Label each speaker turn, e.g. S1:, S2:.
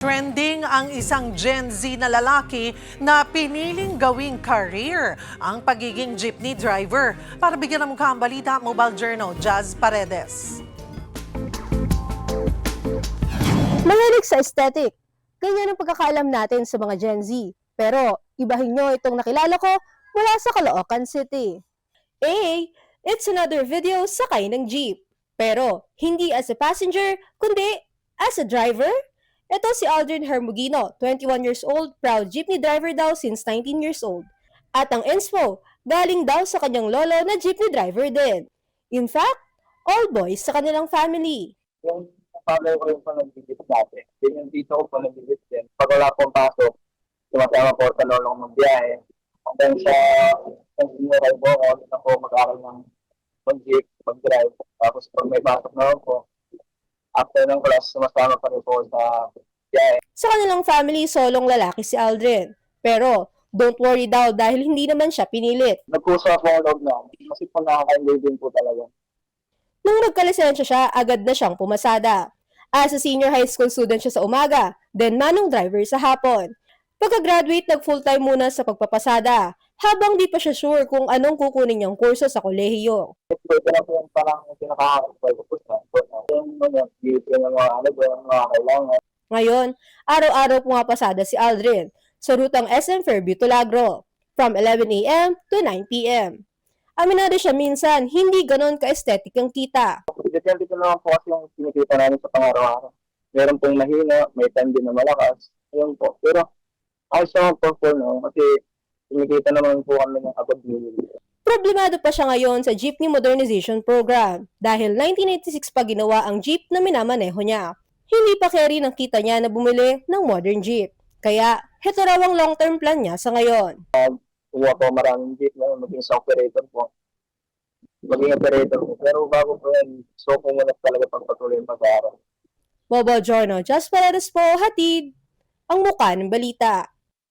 S1: Trending ang isang Gen Z na lalaki na piniling gawing career ang pagiging jeepney driver. Para bigyan ng mukha ang balita, Mobile Journal, Jazz Paredes.
S2: Mahilig sa aesthetic. Ganyan ang pagkakaalam natin sa mga Gen Z. Pero ibahin nyo itong nakilala ko mula sa Caloocan City. It's another video sakay ng jeep. Pero hindi as a passenger, kundi as a driver. Ito si Aldrin Hermugino, 21 years old, proud jeepney driver daw since 19 years old. At ang inspo, galing daw sa kanyang lolo na jeepney driver din. In fact, all boys sa kanilang family.
S3: Yung father ko yung panagbisit dati. Then yung tito ko panagbisit din. Pag wala pong pasok, sumasama po sa lolo kong magbiyahe. Hanggang sa senior po ako, hindi na po mag-aral ng mag-jeep, mag-drive. Tapos pag may pasok na po, after ng class, sumasama pa rin po sa biyahe.
S2: Sa kanilang family, solong lalaki si Aldrin. Pero don't worry daw dahil hindi naman siya pinilit.
S3: Nagpuso ako ng loob na. Kasi po nakaka-enjoy din po talaga.
S2: Nung nagkalisensya siya, agad na siyang pumasada. As a senior high school student siya sa umaga, then manong driver sa hapon. Pagka-graduate, nag-full-time muna sa pagpapasada, habang di pa siya sure kung anong kukunin niyang kurso sa kolehiyo.
S3: Ito na po yung parang pinaka-akal ko po sa yung mga kailangan.
S2: Ngayon, araw-araw pumapasada si Aldrin sa rutang SM Fairview Tulagro, from 11 a.m. to 9 p.m. Aminado siya minsan, hindi ganon ka-aesthetic ang kita.
S3: Depende ko naman po kasi yung kinikita namin sa pang-araw-araw. Meron pong mahina, may time din na malakas. Ayun po. Pero ayos naman po no? Kasi kinikita naman po kami ng above minimum.
S2: Problemado pa siya ngayon sa jeepney modernization program dahil 1986 pa ginawa ang jeep na minamaneho niya. Hindi pa carry ng kita niya na bumili ng modern jeep. Kaya, heto raw ang long-term plan niya sa ngayon.
S3: Kuha po maraming jeep na maging sa operator po. Maging operator po. Pero bago po yan, so po muna talaga pagpatuloy yung pag-aaral.
S2: Mobile Journal, Just Paredes po, hatid ang mukha ng balita.